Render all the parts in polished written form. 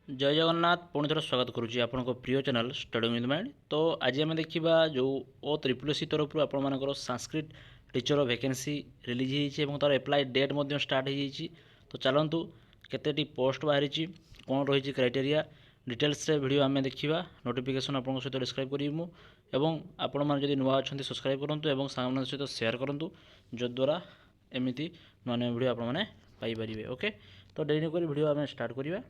जय जगन्नाथ पुणी थर स्वागत करुच्ची आपण प्रिय चैनल स्टडी विथ माइंड। तो आज आम देखा जो O SSS तरफ आपर संस्कृत टीचर वैकेंसी रिलीज होती तार एप्लाई डेट स्टार्ट हो। तो चलतु केते पोस्ट बाहरी कौन रही क्राइटेरिया डिटेल्स वीडियो आम देखा नोटिफिकेशन आप सहित डिस्क्राइब करी एवं आपण मैंने नुआ अच्छा सब्सक्राइब करूँ और सांग सहित सेयार करूँ जद्वारा एमती नुआ नुआ वीडियो आपरे। ओके, तो डेरी नक वीडियो आम स्टार्ट करवा।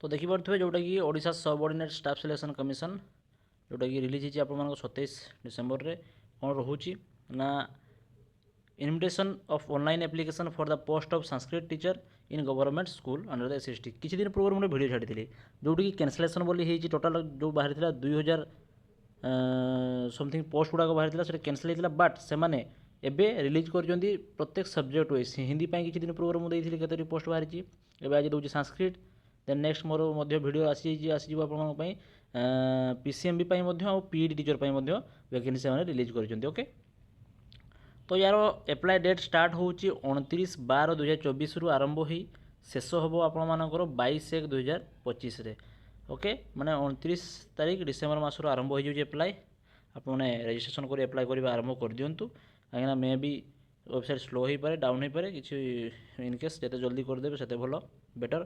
तो देखिपे जोटा कि Odisha subordinate staff selection commission जोटा कि रिलीज होती आप 27 डिसेम्बर रे कौन रोचे ना invitation of online application for the post of Sanskrit teacher in government school under the SST। किसी दिन पूर्व मुझे वीडियो छाड़ी जोटि कैंसलेसन बोली टोटाल जो बाहरी 2000 समथिंग पोस्ट गुड़ाक बाहरी से कैंसल होता बट से एबे रिलीज कर प्रत्येक सब्जेक्ट वाइज हिंदी किसी दिन पूर्व मुझे केतोटी पोस्ट बाहरी एवं आज दूसरी संस्कृत देन नेक्स्ट मोर वीडियो आसीज आप PCMB PED टीचर वैकेंसी से रिलीज कर। ओके, तो यार एप्लाई डेट स्टार्ट हो 29/12/2024 रु आरंभ हो शेष हम आपर 22/1/2025 रे। ओके, माने 29 तारीख डिसेम्बर मासर आरंभ हो एप्लाई आपने रजिस्ट्रेशन कर एप्लाई कर आरंभ कर दिंतु कहीं मे भी वेबसाइट स्लो हो पाए डाउन हो पाए किसी इनकेस जिते जल्दी करदे से भल better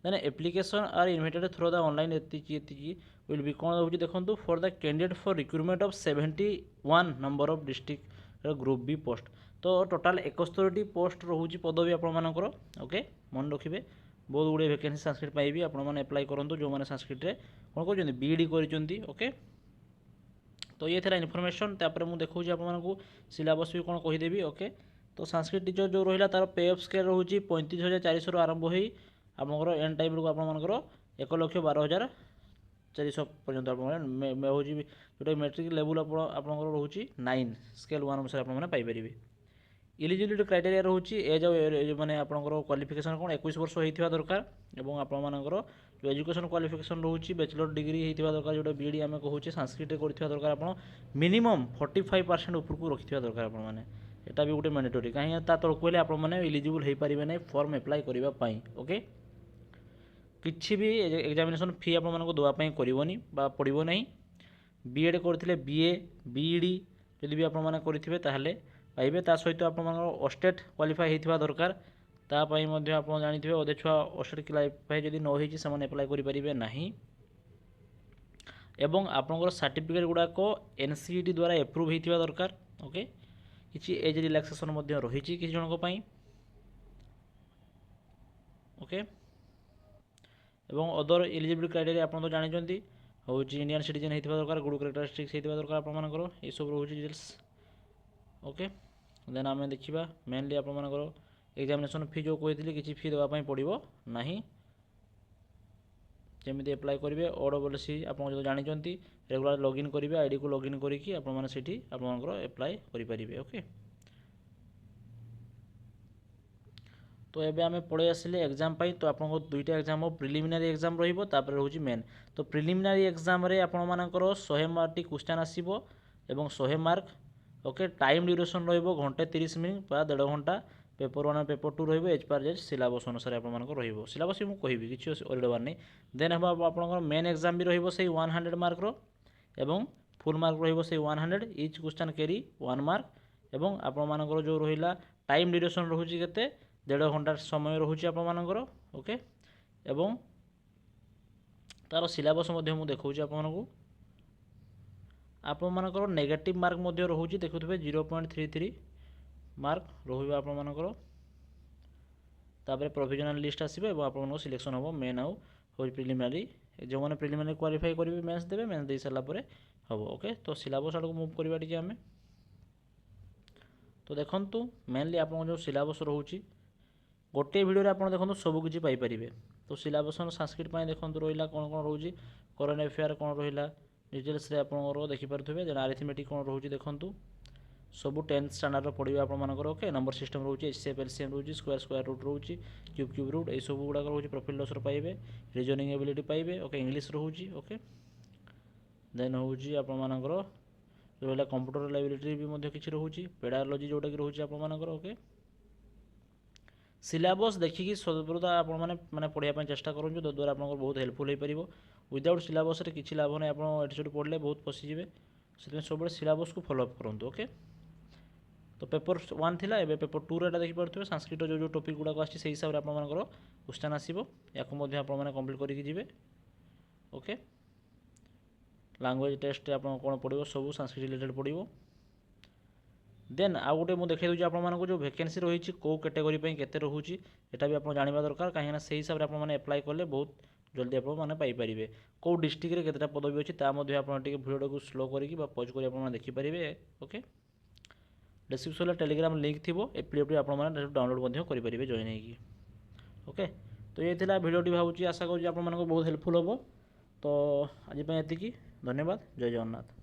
then application are invited through the online will be कौन रोचे देखो for the candidate for recruitment of 71 number of district group B post. तो टोटाल 71 पोस्ट रोचे पदवी आपर। ओके, मन रखिए बहुत गुड़े वैकेंसी संस्कृत भी आपने एप्लाई करूँ जो मैंने संस्कृत कौन कर BEd कर। ओके, तो ये था इनफॉरमेशन तापर मुझे देखा आपको सिलेबस भी कौन कहीदेवी। ओके, तो संस्कृत टीचर जो रहा तार पे ऑफ स्केल रोचे 35,400 आरंभ हो आमर एंड टाइम बेलू आपर 1,12,400 पर्यंत हूँ जोटा मेट्रिक लेवल आपंकर रोचे 9 स्केल 1 अनुसार आपरे। इलिजिबिलिटी क्राइटेरिया रोचे एज मैंने आपंकर क्वालिफिकेशन कौन 21 वर्ष होता दरकार और आपर जो एजुकेशन क्वालिफिकेशन रोचे बैचलर डिग्री होता दरकार जो BEd आम कहूँ संस्कृत कर दरकार आप मिनिमम 45% उपरकू रखि दरकार आपने यहाँ भी गोटे मैंडेटोरी कहीं तलक हेल्ले आपने इलिजिबल हो पारे ना फॉर्म एप्लाई करने। ओके, किसी भी एग्जामिनेशन फी आपको देवाई करनी पड़ो ना। BEd करते BA BEd जदि भी आपने करेंगे पाइबे ता सहित आप स्टेट क्वालिफाई होता दरकार तापाई आप जानते अधे छुआ स्टेट क्वालिफाई जब न हो एप्लाई करेंगे ना एवं आपंकर सर्टिफिकेट गुड़ाक NCET द्वारा एप्रूव होता दरकार। ओके, किसी एज रिलैक्सेशन रही किसी जनक। ओके, एवं अदर एलिजिबिलिटी क्राइटेरिया आप तो जानते हूँ इंडियन सिटीजन होता दरकार गुड कैरेक्टरिस्टिक्स होता दरकार आपर ये सब रोचे डिटेल्स। ओके, देन आम देखा मेनली आपर एग्जामिनेशन फी जो कही किसी फी देवाई पड़ो ना जमी एप्लाई करेंगे OWC आप जो जानते रेगुलर लॉगिन करेंगे आईडी को लॉगिन करके आपंकर एप्लाई करेंगे। ओके, तो ये आम पढ़े आसिले एग्जाम तो आपको दुईटा एग्जाम प्रिलिमिनारी एग्जाम रही रोचे मेन। तो प्रिलिमिनारी एग्जाम आपर 100 मार्क क्वेश्चन आसो और 100 मार्क। ओके, टाइम ड्यूरेशन घंटे 30 मिनट बा 1.5 घंटा paper 1 paper 2 as per as syllabus अनुसार आप सिलेबस भी मुझे कहि किसी ओरड़बार नहीं। देन हम आप मेन एग्जाम भी रही 100 मार्क एवं फुल मार्क रही 100 इच क्वेश्चन कैरी 1 मार्क एवं आपर जो रहा टाइम ड्यूरेशन रोचे के 1.5 घंटा समय रोचे आपर। ओके, एवं तार सिलेबस मुझे देखा आपको नेगेटिव मार्क रोचे देखुए 0.33 मार्क रोज आपर प्रोविजनल लिस्ट आसो आप सिलेक्शन हम मेन आउ हूँ प्रिलिमिनारी जो मैंने प्रिलिमिनारी क्वालिफाई करेंगे मेन्स देवे मेन्स दे सारापर हम। ओके, तो सिलेबस आड़ को मुव करवा टी आम। तो देखु मेनली आप जो सिलेबस रोचे गोटे भिडियो आप देखो सबकि पाइपर। तो सिलेबस संस्कृत देखो रहा कौन कौन रोचे करेन्ट अफेयर कौन रहा डिटेल्स आप देखिपे आरिथमेटिक कौन रोचे देखूँ सब 10th स्टैंडर्ड पढ़े आपर। ओके, नंबर सिस्टम रोचे HCF LCM रोचे स्क्वायर रूट रोचे क्यूब रूट ये सब गुड़ाक रोचे प्रोफाइल लसर पाइबे रीजनिंग एबिलिटी पाइबे। ओके, इंग्लिश रोचे। ओके, देन हूँ आपर जो है कंप्यूटर लाइब्रेरी भी किसी रोचे पेडालॉजी जोटा कि रोचे आपर। ओके, सिलेबस देखिए सर्वदा आपण मैंने पढ़ाई चेष्टा करूँ द्वारा आपको बहुत हेल्पफुल हो पार विदाउट सिलेबस किसी लाभ नहीं आप एटी पढ़ले बहुत पशिजे से सब सिलेबस को फॉलोअप करूँ ओके तो पेपर 1 थिला एबे पेपर 2 रे देखिपे संस्कृत जो टॉपिक गुड़ाक आसी से हिसाब से आपर क्वेश्चन आसो या कंप्लीट करके जी ओके लैंग्वेज टेस्ट आप कौन पड़ो सब संस्कृत रिलेटेड पड़ो देन आउ गोटे मुझे देखा दूसरी आपको जो वैकेंसी रही कौ कैटेगरी केते रोचे यहाँ भी आप जानवा दरकार कहीं से हिसाब से आपने एप्लाय कले बहुत जल्दी आपरे कौ डिस्ट्रिक्ट में केतेटा पदवी अच्छी आप भिडियो को स्लो करके पज कर देखिपारे ओके डिस्क्रिप्शन टेलीग्राम लिंक थी ए पीडीएफ आपने डाउनलोड करेंगे जॉइन होगी ओके तो ये थिला भिडियोटी भावुँ आशा करूँ आपको बहुत हेल्पफुल हम तो आज ये धन्यवाद जय जगन्नाथ।